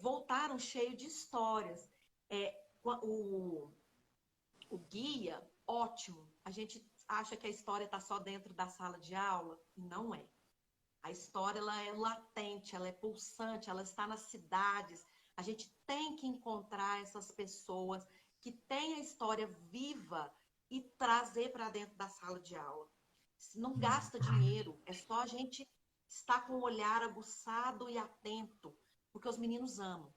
B: voltaram cheio de histórias. O guia, ótimo. A gente acha que a história está só dentro da sala de aula. Não é. A história ela é latente, ela é pulsante, ela está nas cidades. A gente tem que encontrar essas pessoas que têm a história viva e trazer para dentro da sala de aula. Não gasta dinheiro, é só a gente estar com o olhar aguçado e atento, porque os meninos amam.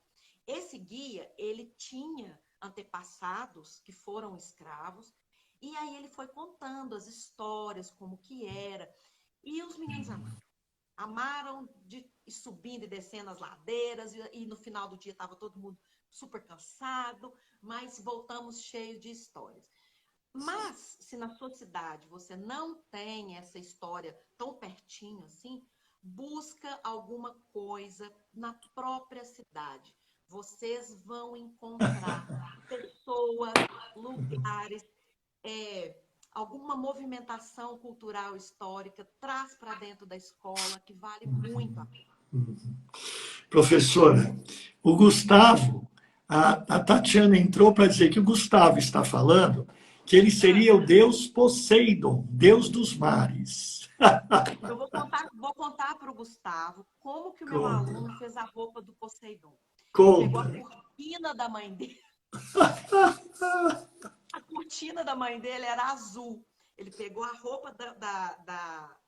B: Esse guia, ele tinha antepassados que foram escravos, e aí ele foi contando as histórias, como que era, e os meninos amaram. Amaram de ir subindo e descendo as ladeiras, e no final do dia estava todo mundo super cansado, mas voltamos cheio de histórias. Mas, se na sua cidade você não tem essa história tão pertinho assim, busca alguma coisa na própria cidade. Vocês vão encontrar pessoas, lugares, alguma movimentação cultural histórica, traz para dentro da escola, que vale muito a pena.
A: Professora, o Gustavo, a Tatiana entrou para dizer que o Gustavo está falando que ele seria o deus Poseidon, deus dos mares.
B: Eu vou contar para o Gustavo como que o meu
A: Conta,
B: aluno fez a roupa do Poseidon. Ele pegou a
A: conta.
B: cortina da mãe dele. A cortina da mãe dele era azul. Ele pegou a roupa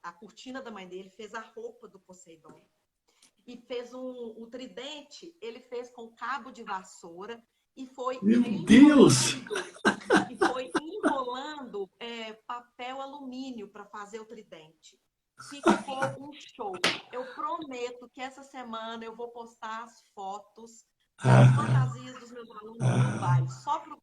B: a cortina da mãe dele, fez a roupa do Poseidon. E fez o tridente, ele fez com cabo de vassoura e foi
A: Meu Deus!
B: enrolando papel alumínio para fazer o tridente. Ficou um show. Eu prometo que essa semana eu vou postar as fotos das fantasias dos meus alunos no baile, só para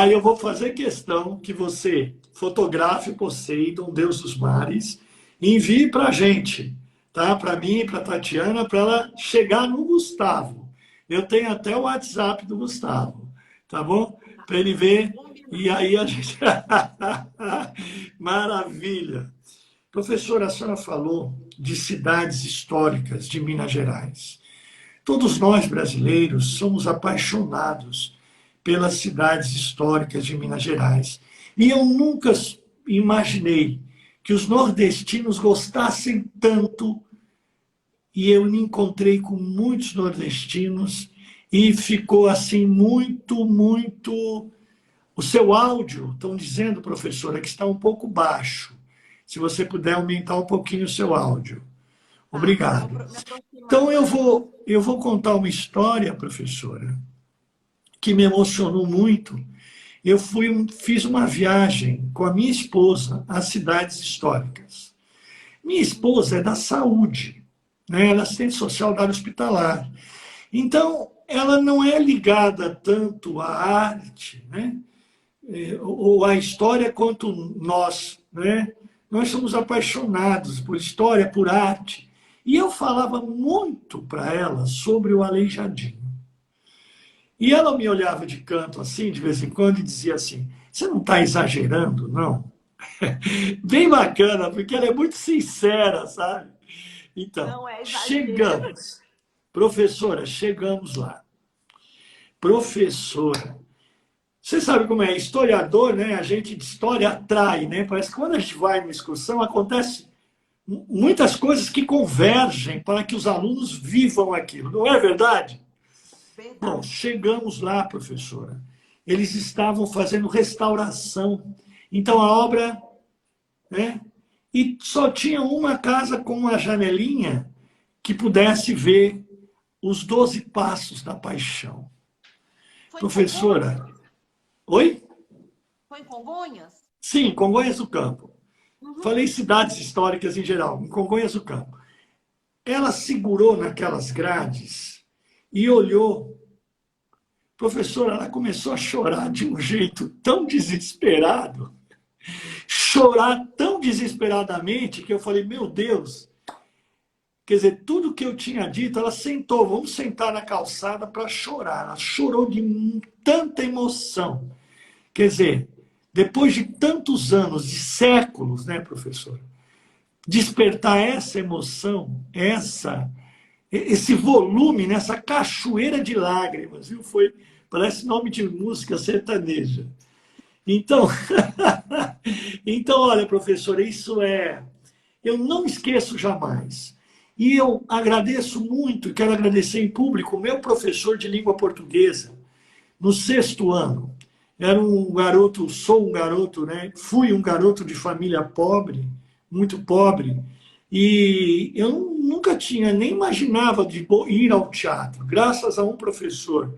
A: Eu vou fazer questão que você fotografe Poseidon, deus dos mares, e envie para a gente, tá? Para mim e para a Tatiana, para ela chegar no Gustavo. Eu tenho até o WhatsApp do Gustavo, tá bom? Para ele ver. E aí a gente. Maravilha! Professora, a senhora falou de cidades históricas de Minas Gerais. Todos nós brasileiros somos apaixonados pelas cidades históricas de Minas Gerais. E eu nunca imaginei que os nordestinos gostassem tanto, e eu me encontrei com muitos nordestinos, e ficou assim muito, muito... O seu áudio, estão dizendo, professora, que está um pouco baixo. Se você puder aumentar um pouquinho o seu áudio. Obrigado. Então, eu vou contar uma história, professora, que me emocionou muito. Eu fiz uma viagem com a minha esposa às cidades históricas. Minha esposa é da saúde, né? Ela é assistente social da área hospitalar. Então, ela não é ligada tanto à arte, né? Ou à história quanto nós, né? Nós somos apaixonados por história, por arte. E eu falava muito para ela sobre o Aleijadinho. E ela me olhava de canto assim, de vez em quando, e dizia assim: você não está exagerando, não? Bem bacana, porque ela é muito sincera, sabe? Então,
B: Não é exagero.
A: chegamos. Professora, chegamos lá. Professora, você sabe como é? Historiador, né? A gente de história atrai, né? Parece que quando a gente vai numa excursão, acontece muitas coisas que convergem para que os alunos vivam aquilo. Não é verdade? Bom,
B: Verdade.
A: chegamos lá, professora. Eles estavam fazendo restauração. Então a obra, né? E só tinha uma casa com uma janelinha que pudesse ver os 12 passos da paixão.
B: Foi em
A: Professora,
B: Congonhas?
A: oi?
B: Foi em Congonhas?
A: Sim, Congonhas do Campo.
B: Uhum.
A: Falei cidades históricas em geral, em Congonhas do Campo. Ela segurou naquelas grades e olhou. Professora, ela começou a chorar de um jeito tão desesperado, chorar tão desesperadamente, que eu falei, meu Deus. Quer dizer, tudo que eu tinha dito, ela sentou, vamos sentar na calçada para chorar. Ela chorou de tanta emoção. Quer dizer, depois de tantos anos, de séculos, né, professor? Despertar essa emoção, esse volume, nessa cachoeira de lágrimas, viu? Parece nome de música sertaneja. Então, então, olha, professora, eu não esqueço jamais. E eu agradeço muito, quero agradecer em público, o meu professor de língua portuguesa, no 6º ano. Era um garoto, sou um garoto, né? Fui um garoto de família pobre, muito pobre, e eu nunca tinha, nem imaginava de ir ao teatro. Graças a um professor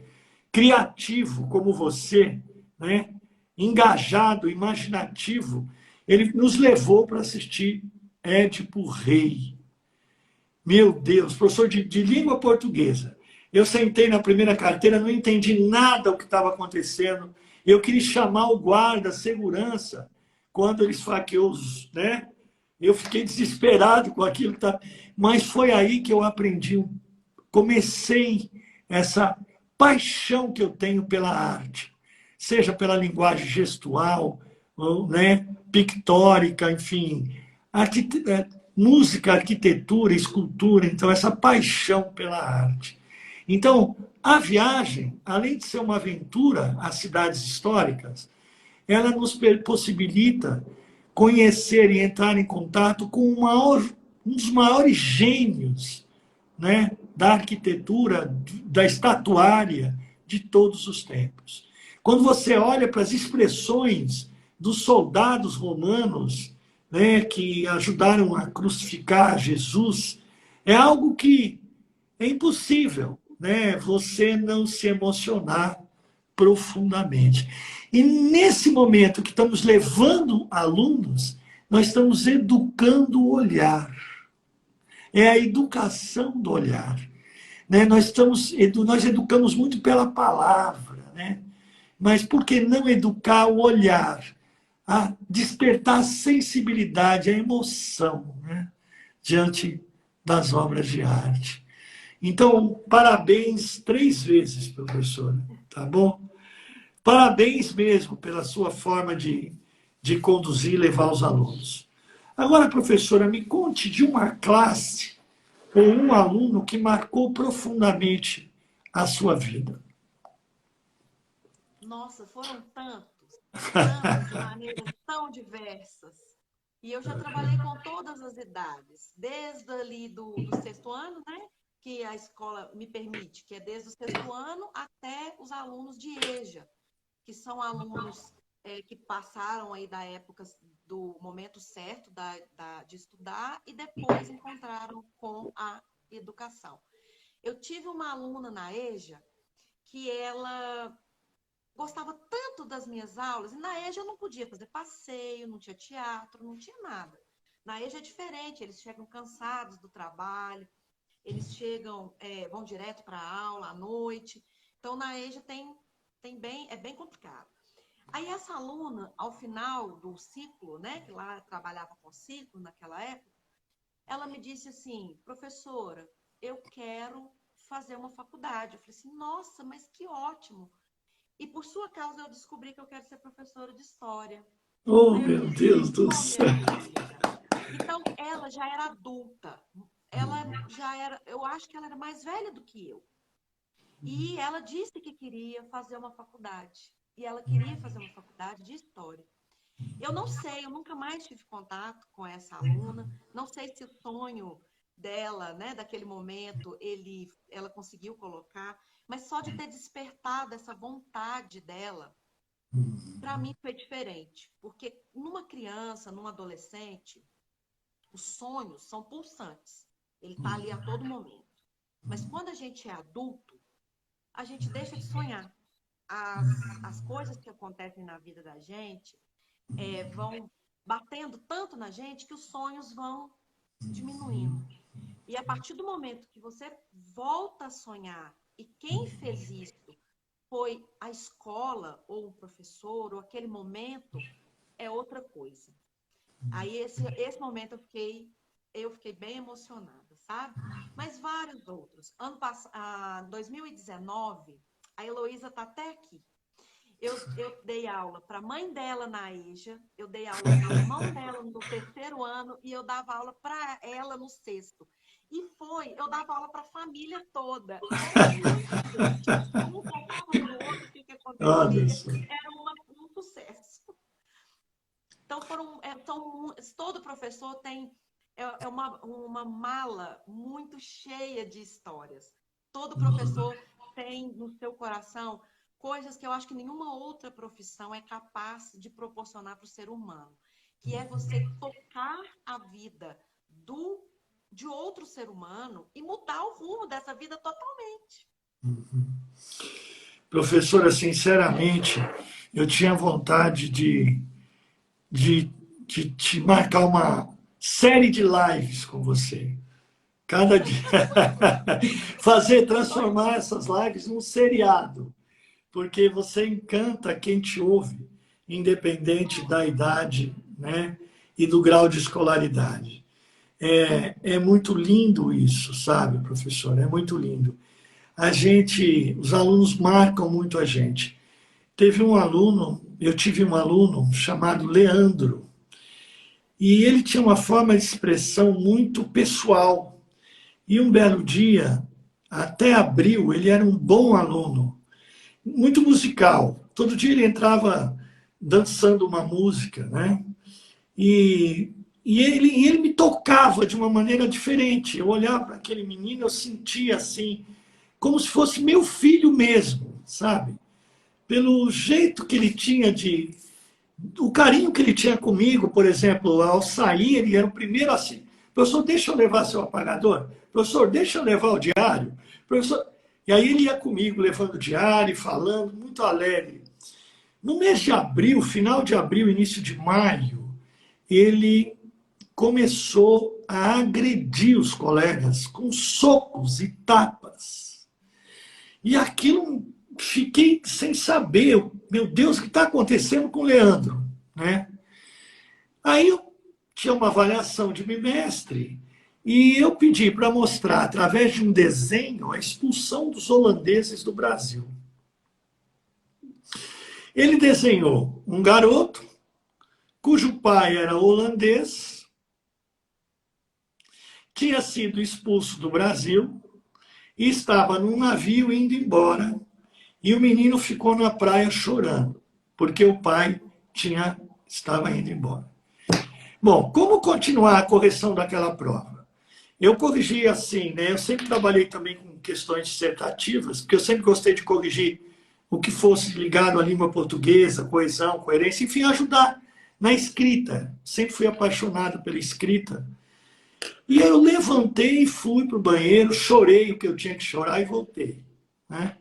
A: criativo como você, né? Engajado, imaginativo, ele nos levou para assistir Édipo Rei. Meu Deus, professor de língua portuguesa. Eu sentei na primeira carteira, não entendi nada do que estava acontecendo. Eu queria chamar o guarda, a segurança, quando ele esfaqueou os, né? Eu fiquei desesperado com aquilo que estava. Mas foi aí que eu aprendi, comecei essa paixão que eu tenho pela arte, seja pela linguagem gestual, ou, né, pictórica, enfim, música, arquitetura, escultura, então essa paixão pela arte. Então, a viagem, além de ser uma aventura às cidades históricas, ela nos possibilita conhecer e entrar em contato com um dos maiores gênios, né, da arquitetura, da estatuária de todos os tempos. Quando você olha para as expressões dos soldados romanos, né, que ajudaram a crucificar Jesus, é algo que é impossível, né, você não se emocionar profundamente. E nesse momento que estamos levando alunos, nós estamos educando o olhar. É a educação do olhar. Né? Nós educamos muito pela palavra, né? Mas por que não educar o olhar? A despertar a sensibilidade, a emoção, né? Diante das obras de arte. Então, parabéns 3 vezes, professora, tá bom? Parabéns mesmo pela sua forma de conduzir e levar os alunos. Agora, professora, me conte de uma classe ou um aluno que marcou profundamente a sua vida.
B: Nossa, foram tantos, de maneiras tão diversas. E eu já trabalhei com todas as idades, desde ali do sexto ano, né? Que a escola me permite, que é desde o sexto ano até os alunos de EJA, que são alunos que passaram aí da época do momento certo de estudar e depois encontraram com a educação. Eu tive uma aluna na EJA que ela gostava tanto das minhas aulas, e na EJA eu não podia fazer passeio, não tinha teatro, não tinha nada. Na EJA é diferente, eles chegam cansados do trabalho, eles chegam, vão direto para a aula à noite. Então, na EJA é bem complicado. Aí, essa aluna, ao final do ciclo, né, que lá trabalhava com ciclo naquela época, ela me disse assim, professora, eu quero fazer uma faculdade. Eu falei assim, nossa, mas que ótimo. E por sua causa eu descobri que eu quero ser professora de história.
A: Oh,
B: Aí eu
A: meu
B: disse,
A: Deus do
B: oh,
A: céu!
B: minha querida. Então, ela já era adulta. Ela já era, eu acho que ela era mais velha do que eu. E ela disse que queria fazer uma faculdade. E ela queria fazer uma faculdade de história. Eu não sei, eu nunca mais tive contato com essa aluna. Não sei se o sonho dela, né, daquele momento, ela conseguiu colocar. Mas só de ter despertado essa vontade dela, para mim foi diferente. Porque numa criança, num adolescente, os sonhos são pulsantes. Ele está ali a todo momento. Mas quando a gente é adulto, a gente deixa de sonhar. As coisas que acontecem na vida da gente vão batendo tanto na gente que os sonhos vão diminuindo. E a partir do momento que você volta a sonhar, e quem fez isso foi a escola, ou o professor, ou aquele momento, é outra coisa. Aí esse momento eu fiquei bem emocionada, sabe? Mas vários outros. Ano passado, 2019, a Heloísa está até aqui. Eu dei aula para a mãe dela na EJA, eu dei aula para o irmão dela no terceiro ano e eu dava aula para ela no sexto. E eu dava aula para a família toda. E era muito divertido. Um contava para o outro o que
A: Olha
B: acontecia.
A: só.
B: Era um sucesso. Então, todo professor tem uma mala muito cheia de histórias. Todo professor tem no seu coração coisas que eu acho que nenhuma outra profissão é capaz de proporcionar para o ser humano, que é você tocar a vida de outro ser humano e mudar o rumo dessa vida totalmente.
A: Professora, sinceramente, eu tinha vontade de te marcar uma série de lives com você. Cada dia. Fazer, transformar essas lives num seriado, porque você encanta quem te ouve, independente da idade, né, e do grau de escolaridade. É muito lindo isso, sabe, professor? É muito lindo. Os alunos marcam muito a gente. Eu tive um aluno chamado Leandro, e ele tinha uma forma de expressão muito pessoal. E um belo dia, até abril, ele era um bom aluno, muito musical. Todo dia ele entrava dançando uma música, né? E, e ele me tocava de uma maneira diferente. Eu olhava para aquele menino, eu sentia assim, como se fosse meu filho mesmo, sabe? Pelo jeito que ele tinha o carinho que ele tinha comigo, por exemplo, ao sair, ele era o primeiro assim, professor, deixa eu levar seu apagador, professor, deixa eu levar o diário, professor. E aí ele ia comigo, levando o diário, falando, muito alegre. No mês de abril, final de abril, início de maio, ele começou a agredir os colegas com socos e tapas. E aquilo, fiquei sem saber, meu Deus, o que está acontecendo com o Leandro, né? Aí eu tinha uma avaliação de bimestre e eu pedi para mostrar, através de um desenho, a expulsão dos holandeses do Brasil. Ele desenhou um garoto cujo pai era holandês, tinha sido expulso do Brasil e estava num navio indo embora. E o menino ficou na praia chorando, porque o pai estava indo embora. Bom, como continuar a correção daquela prova? Eu corrigi assim, né? Eu sempre trabalhei também com questões dissertativas, porque eu sempre gostei de corrigir o que fosse ligado à língua portuguesa, coesão, coerência, enfim, ajudar na escrita. Sempre fui apaixonado pela escrita. E aí eu levantei, fui para o banheiro, chorei o que eu tinha que chorar e voltei, né?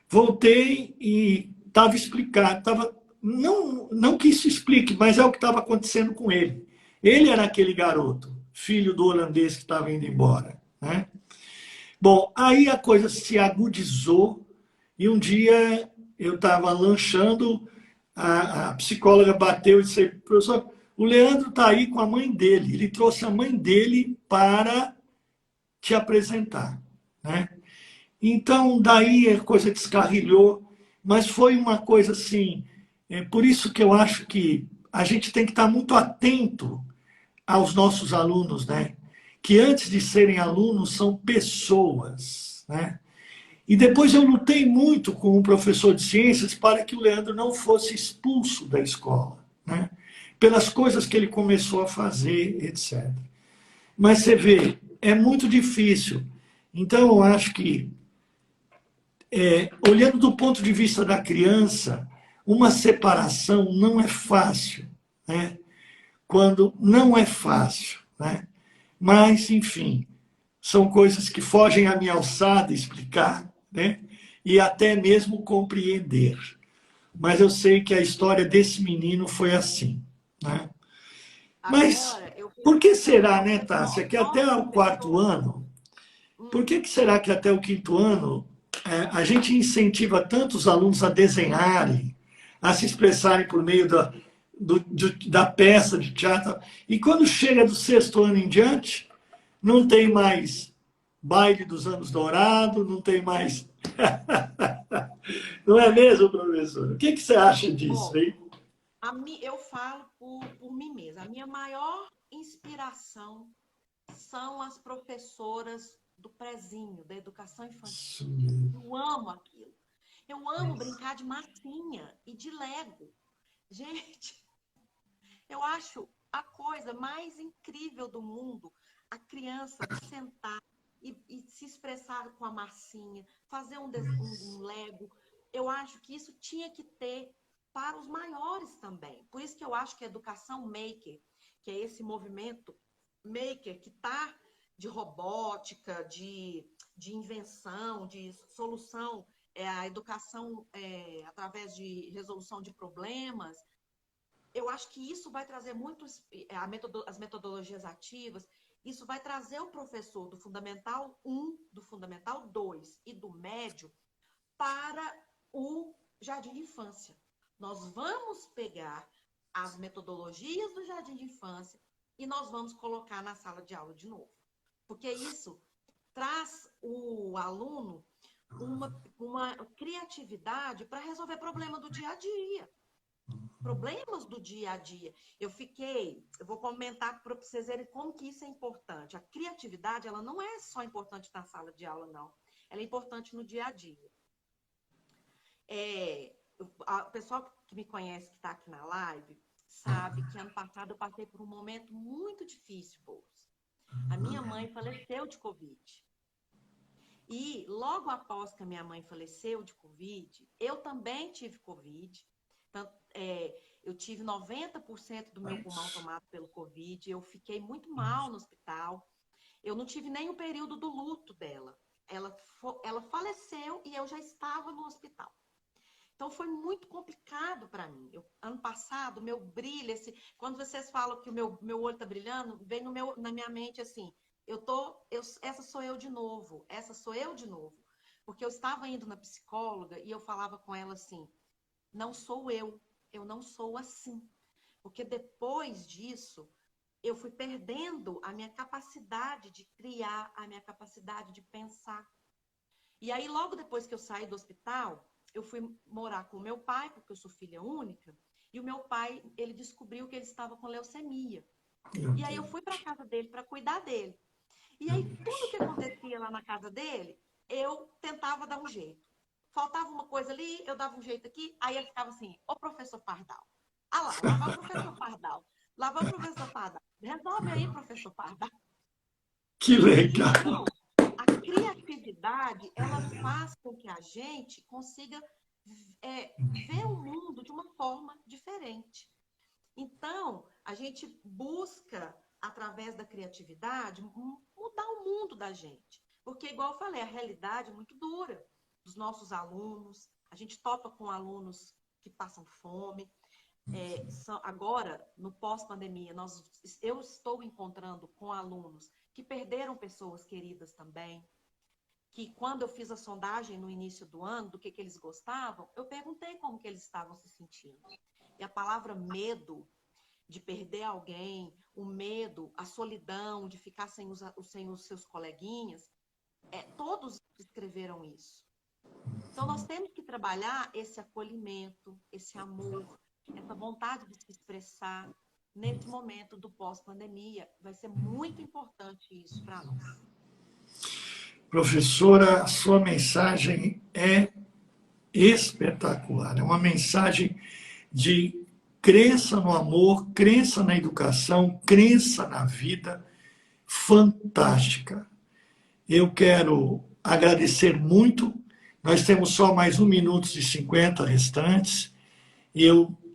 A: Voltei e estava explicado, não que isso explique, mas é o que estava acontecendo com ele. Ele era aquele garoto, filho do holandês que estava indo embora, né? Bom, aí a coisa se agudizou e um dia eu estava lanchando, a psicóloga bateu e disse, professor, o Leandro está aí com a mãe dele, ele trouxe a mãe dele para te apresentar, né? Então, daí a coisa descarrilhou, mas foi uma coisa assim. Por isso que eu acho que a gente tem que estar muito atento aos nossos alunos, né? Que antes de serem alunos são pessoas, né? E depois eu lutei muito com um professor de ciências para que o Leandro não fosse expulso da escola, né? Pelas coisas que ele começou a fazer, etc. Mas você vê, é muito difícil. Então eu acho que olhando do ponto de vista da criança, uma separação não é fácil, né? Quando não é fácil, né? Mas, enfim, são coisas que fogem à minha alçada explicar, né? E até mesmo compreender. Mas eu sei que a história desse menino foi assim, né? Mas
B: Agora, eu
A: por que
B: pergunto,
A: será, né, Tássia, que até
B: nós
A: o quarto
B: professores,
A: ano, por que será que até o quinto ano a gente incentiva tanto os alunos a desenharem, a se expressarem por meio da peça de teatro, e quando chega do sexto ano em diante, não tem mais baile dos anos dourados, não tem mais. Não é mesmo, professor? O que você acha disso,
B: bom,
A: hein?
B: eu falo por mim mesma. A minha maior inspiração são as professoras do prezinho, da educação infantil.
A: Isso mesmo.
B: Eu amo aquilo. Eu amo brincar de massinha e de Lego. Gente, eu acho a coisa mais incrível do mundo a criança sentar e se expressar com a massinha, fazer um Lego. Eu acho que isso tinha que ter para os maiores também. Por isso que eu acho que a educação maker, que é esse movimento maker que está de robótica, de invenção, de solução, a educação através de resolução de problemas, eu acho que isso vai trazer muito as metodologias ativas. isso vai trazer o professor do Fundamental 1, do Fundamental 2 e do médio para o Jardim de Infância. Nós vamos pegar as metodologias do Jardim de Infância e nós vamos colocar na sala de aula de novo. Porque isso traz o aluno uma criatividade para resolver problema do dia a dia. Problemas do dia a dia. Eu vou comentar para vocês verem como que isso é importante. A criatividade, ela não é só importante na sala de aula, não. Ela é importante no dia a dia. O pessoal que me conhece, que está aqui na live, sabe que ano passado eu passei por um momento muito difícil, Boulos. A minha mãe faleceu de Covid. E logo após que a minha mãe faleceu de Covid, eu também tive Covid. Eu tive 90% do meu pulmão tomado pelo Covid. Eu fiquei muito mal no hospital. Eu não tive nem o período do luto dela. Ela faleceu e eu já estava no hospital. Então, foi muito complicado para mim. Ano passado, meu brilho, quando vocês falam que o meu olho está brilhando, vem na minha mente assim, essa sou eu de novo, essa sou eu de novo. Porque eu estava indo na psicóloga e eu falava com ela assim, não sou eu não sou assim. Porque depois disso, eu fui perdendo a minha capacidade de criar, a minha capacidade de pensar. E aí, logo depois que eu saí do hospital, eu fui morar com o meu pai, porque eu sou filha única, e o meu pai, ele descobriu que ele estava com leucemia. E aí eu fui para a casa dele para cuidar dele. E aí tudo que acontecia lá na casa dele, eu tentava dar um jeito. Faltava uma coisa ali, eu dava um jeito aqui, aí ele ficava assim, ô professor Pardal. Ah lá vai o professor Pardal. Lá vai o professor Pardal. Resolve aí, professor Pardal.
A: Que legal!
B: Então, a criatividade, ela faz com que a gente consiga ver o mundo de uma forma diferente. Então, a gente busca, através da criatividade, mudar o mundo da gente. Porque, igual eu falei, a realidade é muito dura dos nossos alunos. A gente topa com alunos que passam fome. Agora, no pós-pandemia, eu estou encontrando com alunos que perderam pessoas queridas também, que quando eu fiz a sondagem no início do ano, do que eles gostavam, eu perguntei como que eles estavam se sentindo. E a palavra medo de perder alguém, o medo, a solidão, de ficar sem os seus coleguinhas, todos escreveram isso. Então, nós temos que trabalhar esse acolhimento, esse amor, essa vontade de se expressar nesse momento do pós-pandemia. Vai ser muito importante isso para nós.
A: Professora, a sua mensagem é espetacular. É uma mensagem de crença no amor, crença na educação, crença na vida, fantástica. Eu quero agradecer muito. Nós temos só mais 1 minuto e 50 restantes.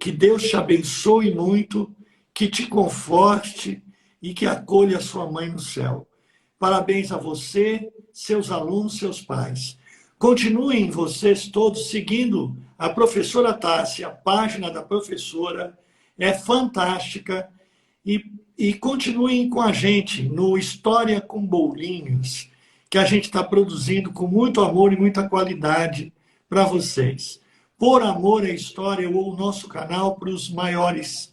A: Que Deus te abençoe muito, que te conforte e que acolha a sua mãe no céu. Parabéns a você, seus alunos, seus pais. Continuem vocês todos seguindo a professora Tássia, a página da professora é fantástica. E continuem com a gente no História com Bolinhos, que a gente está produzindo com muito amor e muita qualidade para vocês. Por Amor à História, o nosso canal para os maiores.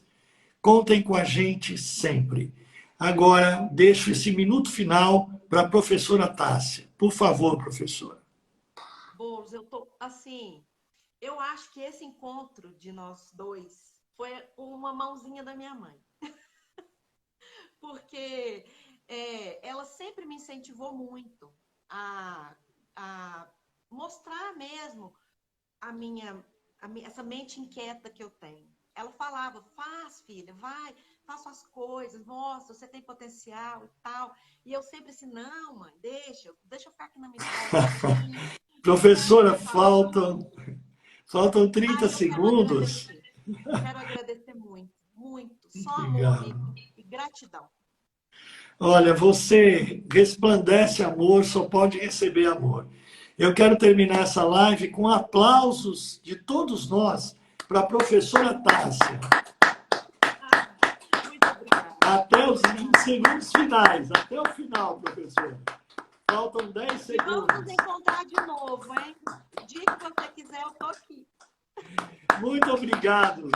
A: Contem com a gente sempre. Agora, deixo esse minuto final para a professora Tássia. Por favor, professora.
B: Boulos, eu acho que esse encontro de nós dois foi uma mãozinha da minha mãe. Porque ela sempre me incentivou muito a mostrar mesmo essa mente inquieta que eu tenho. Ela falava, faz, filha, vai, faz suas coisas, mostra, você tem potencial e tal. E eu sempre assim, não, mãe, deixa eu ficar aqui na minha escola.
A: Professora, faltam 30 segundos.
B: Quero agradecer muito, muito. Só amor e gratidão.
A: Olha, você resplandece amor, só pode receber amor. Eu quero terminar essa live com aplausos de todos nós para a professora Tássia.
B: Muito obrigada.
A: Até os 20 segundos finais, até o final, professora. Faltam 10 segundos.
B: Vamos encontrar de novo, hein? O dia que você quiser, eu tô aqui.
A: Muito obrigado.